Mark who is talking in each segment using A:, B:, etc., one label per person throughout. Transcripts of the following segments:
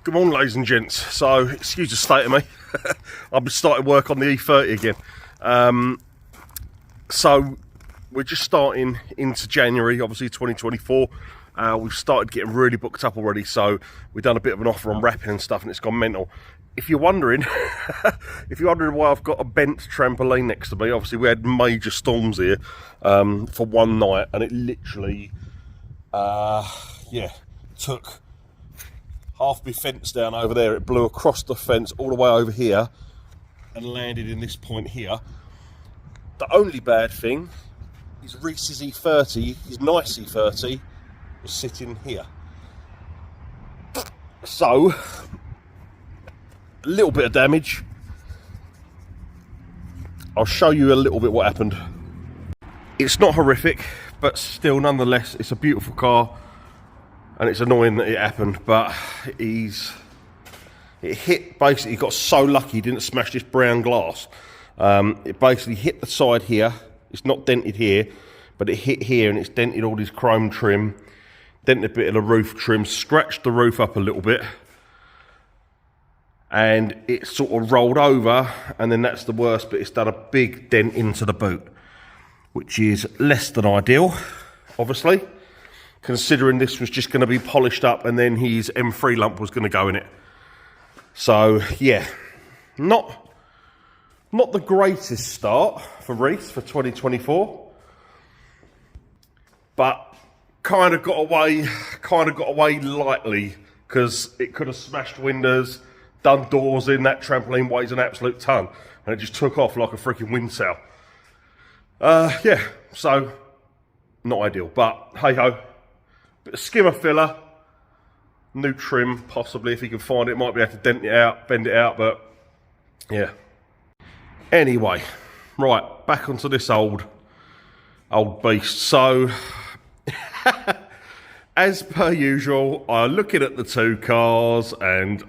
A: Good morning, ladies and gents. So, excuse the state of me. I've started work on the E30 again. So, we're just starting into January, obviously 2024. We've started getting really booked up already, so we've done a bit of an offer on wrapping and stuff, and it's gone mental. If you're wondering, why I've got a bent trampoline next to me, obviously we had major storms here for one night, and it literally, took half my fence down over there. It blew across the fence all the way over here and landed in this point here. The only bad thing is Reese's E30, his nice E30, was sitting here. So, a little bit of damage. I'll show you a little bit what happened. It's not horrific, but still, nonetheless, it's a beautiful car. And it's annoying that it happened, but it hit, basically, he got so lucky he didn't smash this brown glass. It basically hit the side here. It's not dented here, but it hit here and it's dented all this chrome trim, dented a bit of the roof trim, scratched the roof up a little bit, and it sort of rolled over, and then that's the worst, but it's done a big dent into the boot, which is less than ideal, obviously, considering this was just going to be polished up and then his M3 lump was going to go in it. So, yeah, not the greatest start for Reese for 2024, but kind of got away lightly, because it could have smashed windows, done doors in. That trampoline weighs an absolute ton, and it just took off like a freaking wind sail. Yeah, so not ideal, but hey ho. Bit of skimmer filler, new trim possibly if you can find it. Might be able to dent it out, bend it out, but yeah. Anyway, right, back onto this old beast. So, as per usual, I'm looking at the two cars and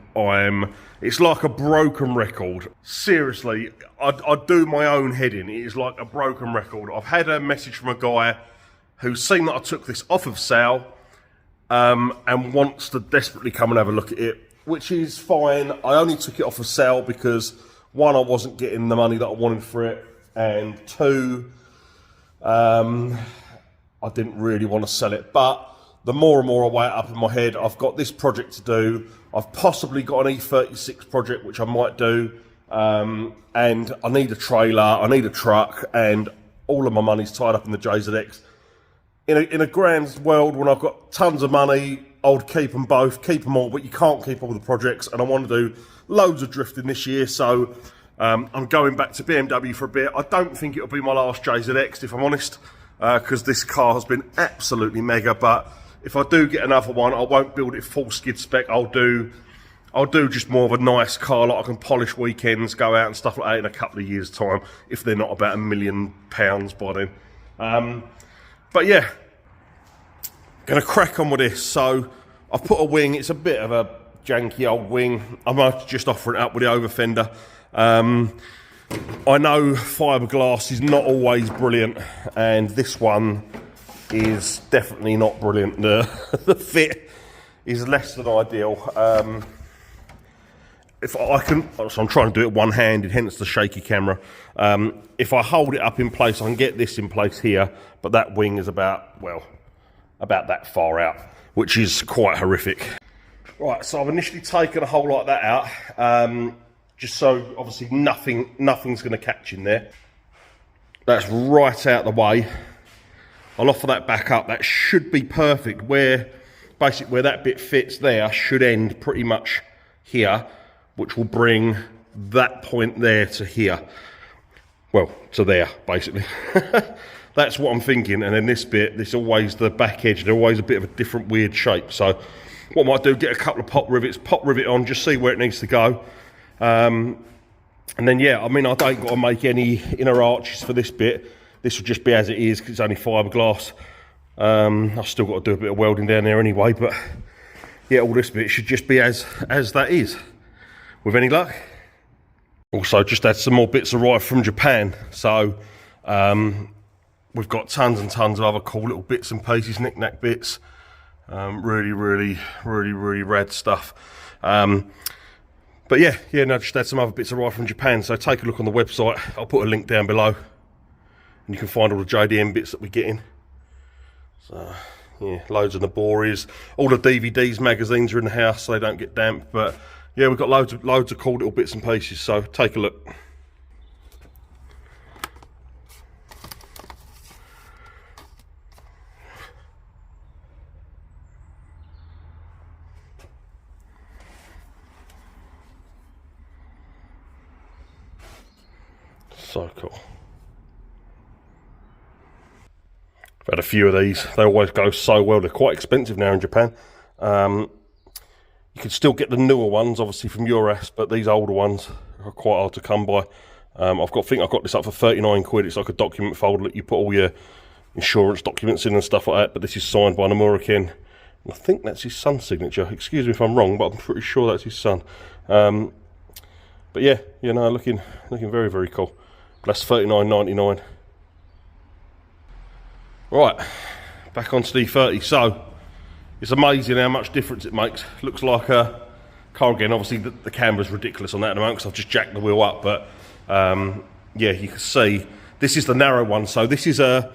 A: it's like a broken record. Seriously, I do my own head in. It is like a broken record. I've had a message from a guy who's seen that I took this off of sale, and wants to desperately come and have a look at it, which is fine. I only took it off of sale because, one, I wasn't getting the money that I wanted for it, and two, I didn't really want to sell it. But the more and more I weigh it up in my head, I've got this project to do. I've possibly got an E36 project, which I might do, and I need a trailer, I need a truck, and all of my money's tied up in the JZX. In a grand world, when I've got tons of money, I would keep them both, keep them all, but you can't keep all the projects, and I want to do loads of drifting this year, so I'm going back to BMW for a bit. I don't think it'll be my last JZX, if I'm honest, because this car has been absolutely mega, but if I do get another one, I won't build it full skid spec. I'll do just more of a nice car, like I can polish weekends, go out and stuff like that in a couple of years' time, if they're not about £1 million by then. But yeah, gonna crack on with this. So I've put a wing. It's a bit of a janky old wing. I might just offer it up with the overfender. I know fiberglass is not always brilliant, and this one is definitely not brilliant. The fit is less than ideal. If I can, so I'm trying to do it one-handed, hence the shaky camera. If I hold it up in place, I can get this in place here, but that wing is about that far out, which is quite horrific. Right, so I've initially taken a hole like that out, just so obviously nothing's going to catch in there. That's right out the way. I'll offer that back up. That should be perfect. Basically where that bit fits there should end pretty much here, which will bring that point there to here. Well, to there, basically. That's what I'm thinking. And then this bit, the back edge, they're always a bit of a different weird shape. So what I might do, get a couple of pop rivet on, just see where it needs to go. And then, yeah, I mean, I don't got to make any inner arches for this bit. This will just be as it is, because it's only fiberglass. I've still got to do a bit of welding down there anyway, but yeah, all this bit should just be as that is, with any luck. Also, just had some more bits arrive from Japan, so we've got tons and tons of other cool little bits and pieces, knick-knack bits. Really rad stuff. But yeah, no, just had some other bits arrive from Japan, so take a look on the website. I'll put a link down below, and you can find all the JDM bits that we're getting. So yeah, loads of Noboris. All the DVDs, magazines are in the house, so they don't get damp. But yeah, we've got loads of cool little bits and pieces, so take a look. So cool. I've had a few of these. They always go so well. They're quite expensive now in Japan. You can still get the newer ones, obviously, from Euros, but these older ones are quite hard to come by. I think I've got this up for 39 quid. It's like a document folder that you put all your insurance documents in and stuff like that. But this is signed by an American. I think that's his son's signature. Excuse me if I'm wrong, but I'm pretty sure that's his son. But yeah, looking very cool. That's $39.99. Right, back onto the E30. So it's amazing how much difference it makes. Looks like a car again. Obviously the camera's ridiculous on that at the moment because I've just jacked the wheel up. But yeah, you can see this is the narrow one. So this is a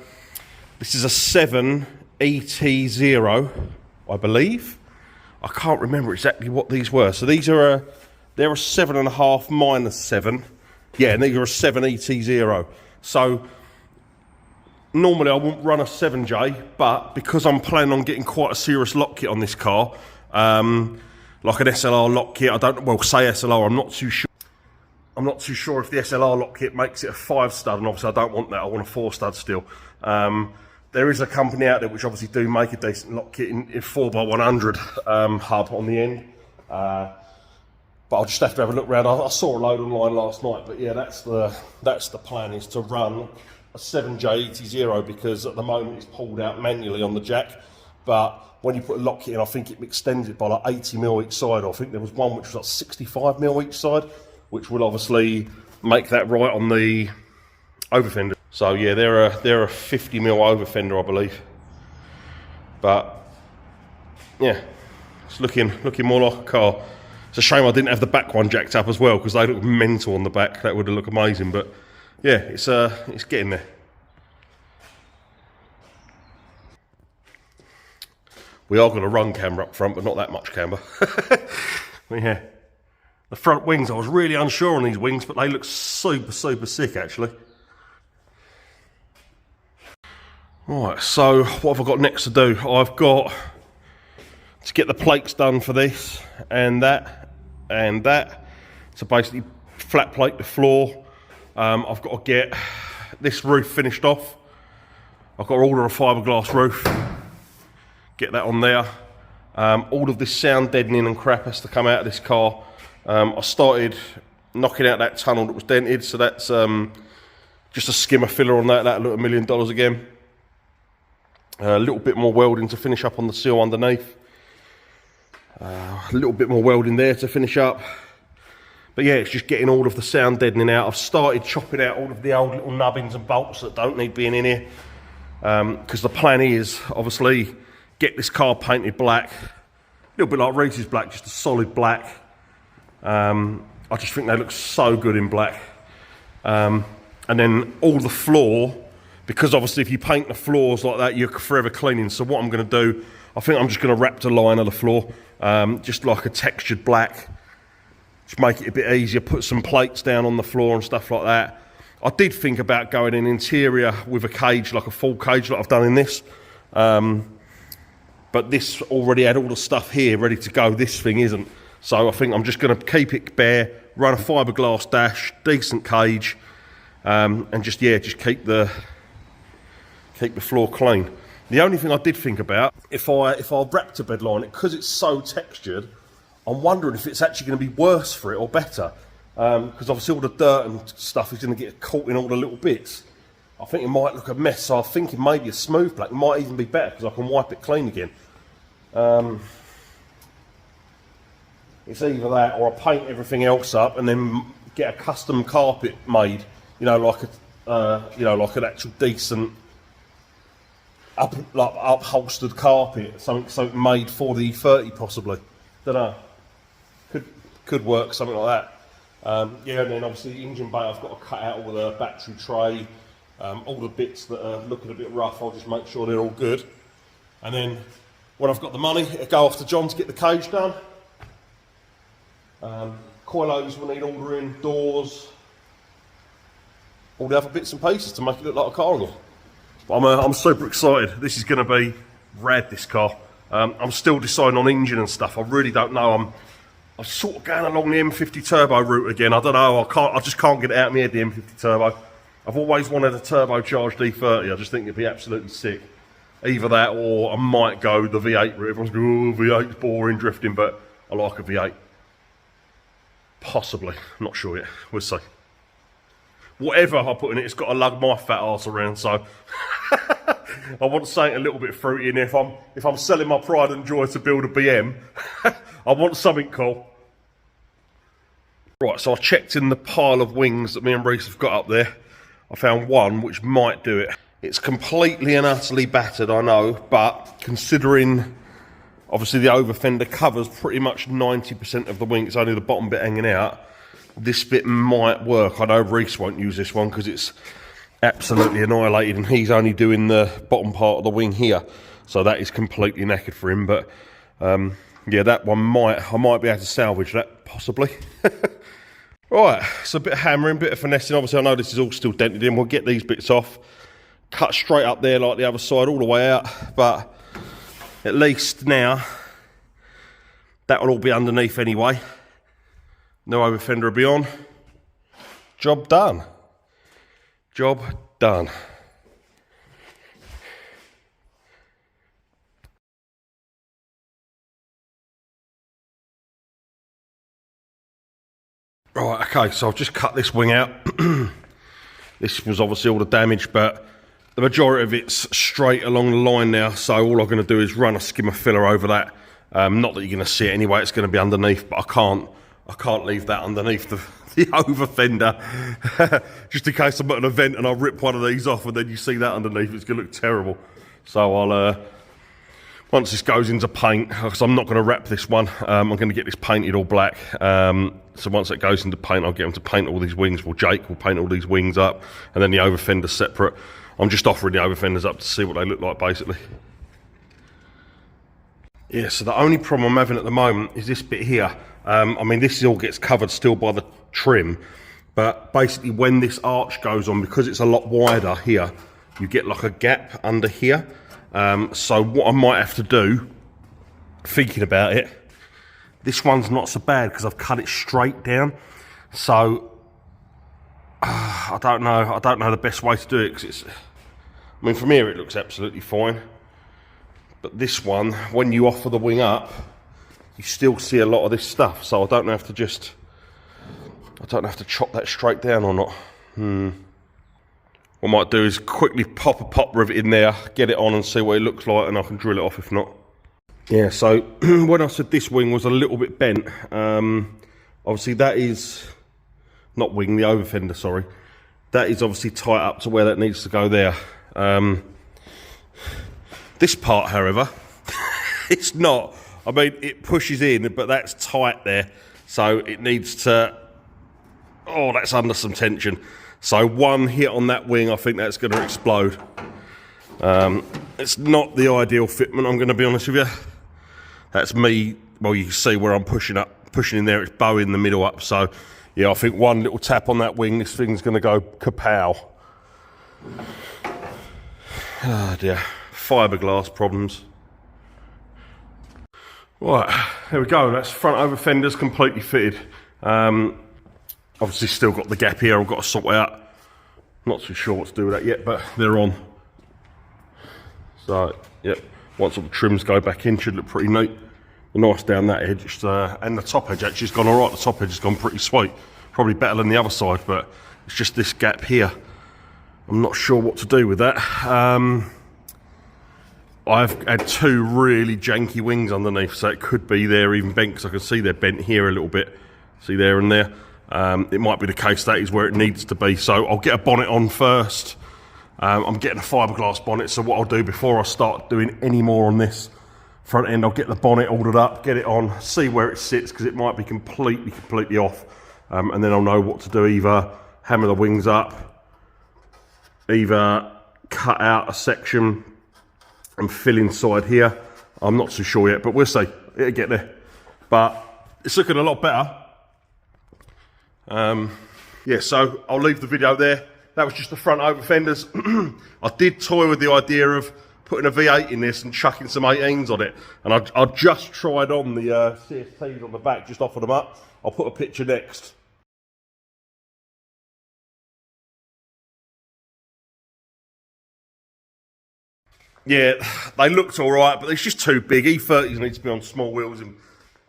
A: 7 ET0, I believe. I can't remember exactly what these were. So these are they're a 7.5 minus 7. Yeah, and these are a 7 ET0. So normally I wouldn't run a 7J, but because I'm planning on getting quite a serious lock kit on this car, like an SLR lock kit, say SLR, I'm not too sure. I'm not too sure if the SLR lock kit makes it a 5 stud, and obviously I don't want that, I want a 4 stud still. There is a company out there which obviously do make a decent lock kit in 4x100 hub on the end. But I'll just have to have a look around. I saw a load online last night, but yeah, that's the plan, is to run a 7J ET0 because at the moment it's pulled out manually on the jack. But when you put a lock kit in, I think it extends it by like 80mm each side. I think there was one which was like 65mm each side, which will obviously make that right on the overfender. So yeah, they're a 50mm overfender, I believe. But yeah, it's looking more like a car. It's a shame I didn't have the back one jacked up as well, because they look mental on the back. That would have looked amazing. But yeah, it's getting there. We are going to run camber up front, but not that much camber. Yeah, the front wings, I was really unsure on these wings, but they look super sick actually. Right, so what have I got next to do? I've got to get the plates done for this and that. So basically flat plate the floor. I've got to get this roof finished off. I've got to order a fiberglass roof, get that on there. All of this sound deadening and crap has to come out of this car. I started knocking out that tunnel that was dented, so that's just a skimmer filler on that. That'll look $1 million again. A little bit more welding to finish up on the seal underneath. A little bit more welding there to finish up. But yeah, it's just getting all of the sound deadening out. I've started chopping out all of the old little nubbins and bolts that don't need being in here. Because the plan is, obviously, get this car painted black. A little bit like Reese's black, just a solid black. I just think they look so good in black. And then all the floor, because obviously if you paint the floors like that, you're forever cleaning. So what I'm going to do, I think I'm just going to wrap the line of the floor, just like a textured black. Just make it a bit easier, put some plates down on the floor and stuff like that. I did think about going in interior with a cage, like a full cage like I've done in this. But this already had all the stuff here ready to go. This thing isn't. So I think I'm just going to keep it bare, run a fiberglass dash, decent cage, and just keep the floor clean. The only thing I did think about, if I wrapped a bed line, because it's so textured, I'm wondering if it's actually going to be worse for it or better. Because obviously all the dirt and stuff is going to get caught in all the little bits. I think it might look a mess, so I'm thinking maybe a smooth black might even be better because I can wipe it clean again. It's either that or I paint everything else up and then get a custom carpet made. Like an actual decent upholstered carpet, something made for the E30 possibly. Don't know. Could work, something like that. Yeah, and then obviously the engine bay, I've got to cut out all the battery tray, all the bits that are looking a bit rough. I'll just make sure they're all good. And then when I've got the money, I'll go off to John to get the cage done. Coilovers will need ordering, doors, all the other bits and pieces to make it look like a car again. But I'm super excited. This is going to be rad, this car. I'm still deciding on engine and stuff. I really don't know. I'm sort of going along the M50 turbo route again. I don't know. I just can't get it out of my head, the M50 turbo. I've always wanted a turbocharged E30. I just think it'd be absolutely sick. Either that or I might go the V8 route. Everyone's going, oh, V8's boring, drifting, but I like a V8. Possibly. I'm not sure yet. We'll see. Whatever I put in it, it's got to lug my fat arse around, so I want something a little bit fruity in there. If I'm selling my pride and joy to build a BM, I want something cool. Right, so I checked in the pile of wings that me and Reese have got up there. I found one which might do it. It's completely and utterly battered, I know, but considering obviously the overfender covers pretty much 90% of the wing, it's only the bottom bit hanging out, this bit might work. I know Reese won't use this one because it's absolutely annihilated and he's only doing the bottom part of the wing here. So that is completely knackered for him, but yeah, that one I might be able to salvage that, possibly. Right, so a bit of hammering, bit of finessing. Obviously, I know this is all still dented in. We'll get these bits off, cut straight up there like the other side, all the way out. But at least now, that will all be underneath anyway. No overfender will be on. Job done. Job done. Right, okay, so I've just cut this wing out. This was obviously all the damage, but the majority of it's straight along the line now, so all I'm going to do is run a skimmer filler over that. Not that you're going to see it anyway, it's going to be underneath, but I can't leave that underneath the over fender. Just in case I'm at an event and I rip one of these off and then you see that underneath, it's going to look terrible. So I'll... once this goes into paint, because I'm not going to wrap this one, I'm going to get this painted all black. So once it goes into paint, I'll get them to paint all these wings. Well, Jake will paint all these wings up, and then the overfender separate. I'm just offering the overfenders up to see what they look like, basically. Yeah, so the only problem I'm having at the moment is this bit here. I mean, this all gets covered still by the trim, but basically when this arch goes on, because it's a lot wider here, you get like a gap under here. So what I might have to do, thinking about it, this one's not so bad because I've cut it straight down. So I don't know the best way to do it, because it's, I mean, from here it looks absolutely fine, but this one, when you offer the wing up, you still see a lot of this stuff. So I don't know if to chop that straight down or not. What I might do is quickly pop a pop rivet in there, get it on and see what it looks like, and I can drill it off if not. Yeah, so when I said this wing was a little bit bent, obviously that is, not wing, the overfender, sorry. That is obviously tight up to where that needs to go there. This part, however, it's not. I mean, it pushes in, but that's tight there. So it needs to, oh, that's under some tension. So one hit on that wing, I think that's going to explode. It's not the ideal fitment, I'm going to be honest with you. That's me, well, you can see where I'm pushing in there, it's bowing the middle up. So yeah, I think one little tap on that wing, this thing's going to go kapow. Oh dear, fiberglass problems. Right, there we go, that's front over fenders completely fitted. Obviously still got the gap here I've got to sort out. Not too sure what to do with that yet, but they're on. So, yep, once all the trims go back in, should look pretty neat. Nice down that edge, and the top edge actually has gone alright. The top edge has gone pretty sweet. Probably better than the other side, but it's just this gap here. I'm not sure what to do with that. I've had two really janky wings underneath, so it could be they're even bent, because I can see they're bent here a little bit. See there and there. It might be the case that is where it needs to be, so I'll get a bonnet on first, I'm getting a fiberglass bonnet, so what I'll do before I start doing any more on this front end, I'll get the bonnet ordered up, get it on, see where it sits, because it might be completely off. And then I'll know what to do, either hammer the wings up, either cut out a section and fill inside here. I'm not too sure yet, but we'll see. It'll get there. But it's looking a lot better. Yeah, so I'll leave the video there. That was just the front over fenders. I did toy with the idea of putting a V8 in this and chucking some 18s on it. And I just tried on the CSTs on the back, just offered them up. I'll put a picture next. Yeah, they looked all right, but it's just too big. E30s need to be on small wheels, and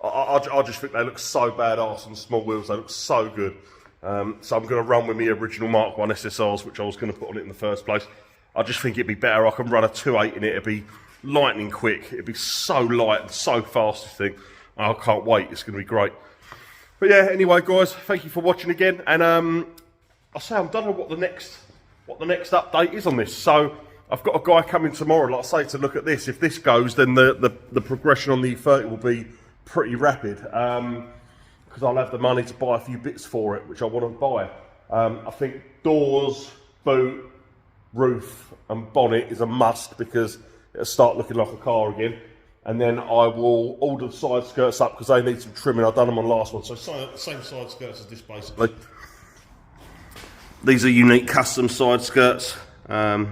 A: I just think they look so badass on small wheels. They look so good. So I'm going to run with my original Mark 1 SSRs, which I was going to put on it in the first place. I just think it'd be better. I can run a 2.8 in it. It'd be lightning quick. It'd be so light and so fast, this thing. I can't wait. It's going to be great. But yeah, anyway, guys, thank you for watching again. And I'll say I don't know what the next update is on this. So I've got a guy coming tomorrow, like I say, to look at this. If this goes, then the progression on the E30 will be pretty rapid. Because I'll have the money to buy a few bits for it, which I want to buy. I think doors, boot, roof and bonnet is a must, because it'll start looking like a car again. And then I will order the side skirts up, because they need some trimming. I've done them on the last one, so same side skirts as this basically. These are unique custom side skirts. They're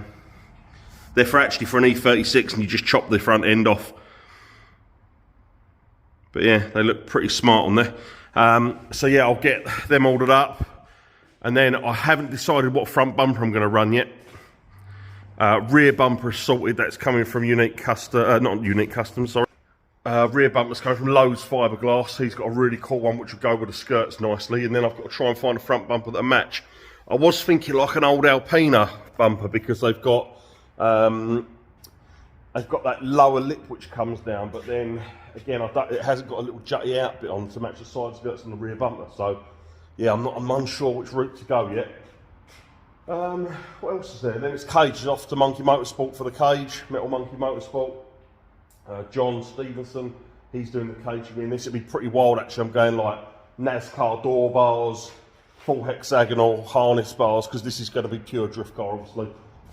A: actually for an E36, and you just chop the front end off. But yeah, they look pretty smart on there. So yeah, I'll get them ordered up, and then I haven't decided what front bumper I'm going to run yet. Rear bumper is sorted. That's coming from Unique Custom, not Unique Custom, sorry. Rear bumper's coming from Lowe's Fiberglass. He's got a really cool one which will go with the skirts nicely, and then I've got to try and find a front bumper that'll match. I was thinking like an old Alpina bumper, because they've got that lower lip which comes down, but then again, it hasn't got a little jutty out bit on to match the side skirts and the rear bumper. So yeah, I'm unsure which route to go yet. What else is there? Then it's cages off to Monkey Motorsport for the cage, Metal Monkey Motorsport. John Stevenson, he's doing the cage for me, and this will be pretty wild actually. I'm going like NASCAR door bars, full hexagonal harness bars, because this is going to be pure drift car obviously.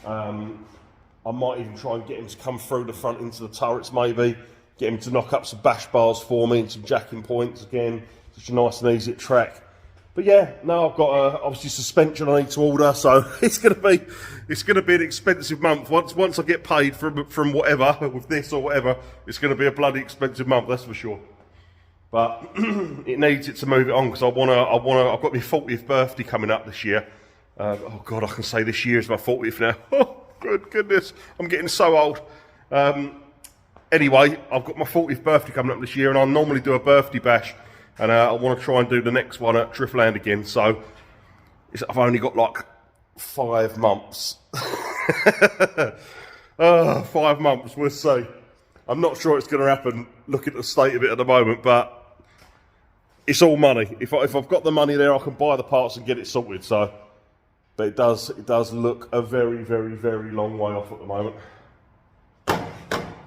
A: I might even try and get him to come through the front into the turrets maybe, get him to knock up some bash bars for me and some jacking points again, such a nice and easy track. But yeah, now I've got obviously suspension I need to order, so it's gonna be an expensive month. Once I get paid from whatever with this or whatever, it's gonna be a bloody expensive month, that's for sure. But it needs it to move it on, because I've got my 40th birthday coming up this year. Oh God, I can say this year is my 40th now. Oh, good goodness, I'm getting so old. Anyway, I've got my 40th birthday coming up this year, and I normally do a birthday bash. And I want to try and do the next one at Driftland again. So I've only got like 5 months. 5 months, we'll see. I'm not sure it's going to happen, looking at the state of it at the moment, but it's all money. If I've got the money there, I can buy the parts and get it sorted. So, but it does look a very, very, very long way off at the moment.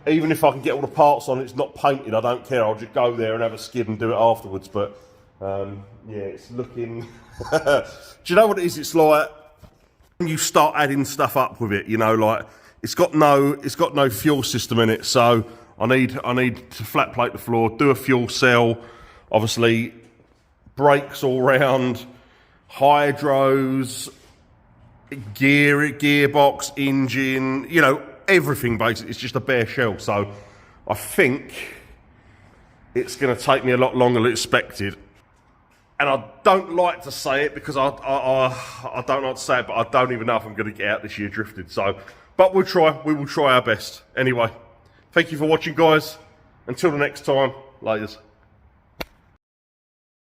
A: Even if I can get all the parts on, it's not painted, I don't care. I'll just go there and have a skid and do it afterwards. But yeah, it's looking. Do you know what it is? It's like when you start adding stuff up with it. You know, like it's got no fuel system in it. So I need to flat plate the floor, do a fuel cell, obviously brakes all round, hydros, gearbox, engine. You know. Everything basically, it's just a bare shell. So I think it's going to take me a lot longer than expected. And I don't like to say it, because I don't like to say it, but I don't even know if I'm going to get out this year drifted. So, but we'll try. We will try our best. Anyway, thank you for watching, guys. Until the next time, laters.